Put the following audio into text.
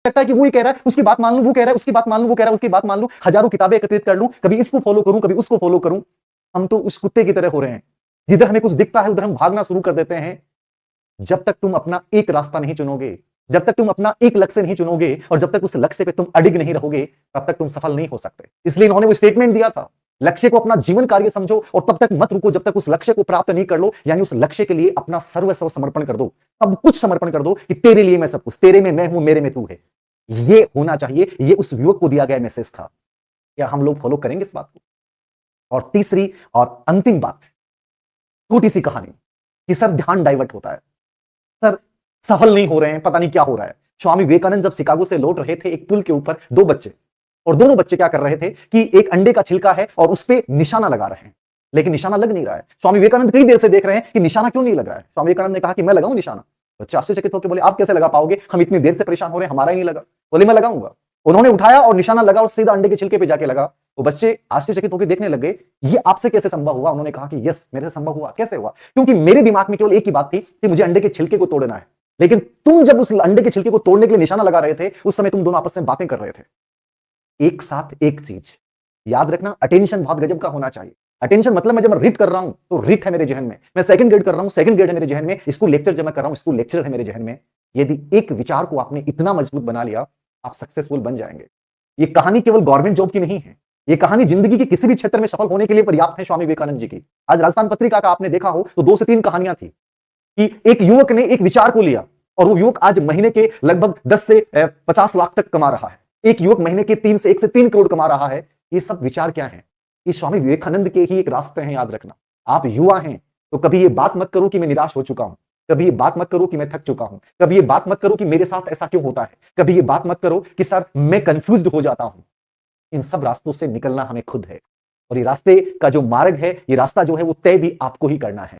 सकता है कि वो ही कह रहा है, उसकी बात मान लूं, वो कह रहा है उसकी बात मान लूं, वो कह रहा है उसकी बात मान लूं, हजारों किताबें एकत्रित कर लूं, कभी इसको फॉलो करूं, कभी उसको फॉलो करूं। हम तो उस कुत्ते की तरह हो रहे हैं, जिधर हमें कुछ दिखता है उधर हम भागना शुरू कर देते हैं। जब तक तुम अपना एक रास्ता नहीं चुनोगे, जब तक तुम अपना एक लक्ष्य नहीं चुनोगे और जब तक उस लक्ष्य पे तुम अडिग नहीं रहोगे, तब तक तुम सफल नहीं हो सकते। इसलिए इन्होंने वो स्टेटमेंट दिया था, लक्ष्य को अपना जीवन कार्य समझो और तब तक मत रुको जब तक उस लक्ष्य को प्राप्त नहीं कर लो, यानी उस लक्ष्य के लिए अपना सर्वस्व समर्पण कर दो, सब कुछ समर्पण कर दो कि तेरे लिए मैं सब कुछ, तेरे में मैं हूं, मेरे में तू है। ये होना चाहिए, ये उस युवक को दिया गया मैसेज था। क्या हम लोग फॉलो करेंगे इस बात को? और तीसरी और अंतिम बात, छोटी सी कहानी कि सर ध्यान डाइवर्ट होता है, सर सफल नहीं हो रहे हैं, पता नहीं क्या हो रहा है। स्वामी विवेकानंद जब शिकागो से लौट रहे थे, एक पुल के ऊपर दो बच्चे, और दोनों बच्चे क्या कर रहे थे कि एक अंडे का छिलका है और उस पर निशाना लगा रहे हैं, लेकिन निशाना लग नहीं रहा है। स्वामी विवेकानंद कई देर से देख रहे हैं कि निशाना क्यों नहीं लग रहा है। स्वामी विवेकानंद ने कहा कि मैं लगाऊं निशाना। बच्चे आश्चर्यचकित होकर बोले, आप कैसे लगा पाओगे, हम इतनी देर से परेशान हो रहे हैं, हमारा ही नहीं लगा। बोले मैं लगाऊंगा। उन्होंने उठाया और निशाना लगा और सीधा अंडे के छिलके पे जाके लगा। वो बच्चे आश्चर्यचकित होकर देखने लगे, ये आपसे कैसे संभव हुआ? उन्होंने कहा कि यस, मेरे से संभव हुआ। कैसे हुआ? क्योंकि मेरे दिमाग में केवल एक ही बात थी कि मुझे अंडे के छिलके को तोड़ना है, लेकिन तुम जब उस अंडे के छिलके को तोड़ने के लिए निशाना लगा रहे थे, उस समय तुम दोनों आपस में बातें कर रहे थे। एक साथ एक चीज याद रखना, अटेंशन बहुत गजब का होना चाहिए। अटेंशन मतलब मैं जब रीड कर रहा हूं तो रीड है मेरे जहन में, मैं सेकंड ग्रेड कर रहा हूं, सेकंड ग्रेड है मेरे जहन में, इसको लेक्चर जब मैं कर रहा हूं, इसको लेक्चर है मेरे जहन में। यदि एक विचार को आपने इतना मजबूत बना लिया, आप सक्सेसफुल बन जाएंगे। ये कहानी केवल गवर्नमेंट जॉब की नहीं है, ये कहानी जिंदगी के किसी भी क्षेत्र में सफल होने के लिए पर्याप्त है। स्वामी विवेकानंद जी की आज राजस्थान पत्रिका का आपने देखा हो तो 2 से 3 कहानियां थी कि एक युवक ने एक विचार को लिया और वो युवक आज महीने के लगभग 10 से 50 लाख तक कमा रहा है। एक युवक महीने के 1 से 3 करोड़ कमा रहा है। ये सब विचार क्या है? ये स्वामी विवेकानंद के ही एक रास्ते हैं। याद रखना, आप युवा हैं तो कभी ये बात मत करो कि मैं निराश हो चुका हूं, कभी ये बात मत करो कि मैं थक चुका हूं, कभी ये बात मत करो कि मेरे साथ ऐसा क्यों होता है, कभी ये बात मत करो कि सर मैं कंफ्यूज्ड हो जाता हूं। इन सब रास्तों से निकलना हमें खुद है और ये रास्ते का जो मार्ग है, ये रास्ता जो है वो तय भी आपको ही करना है।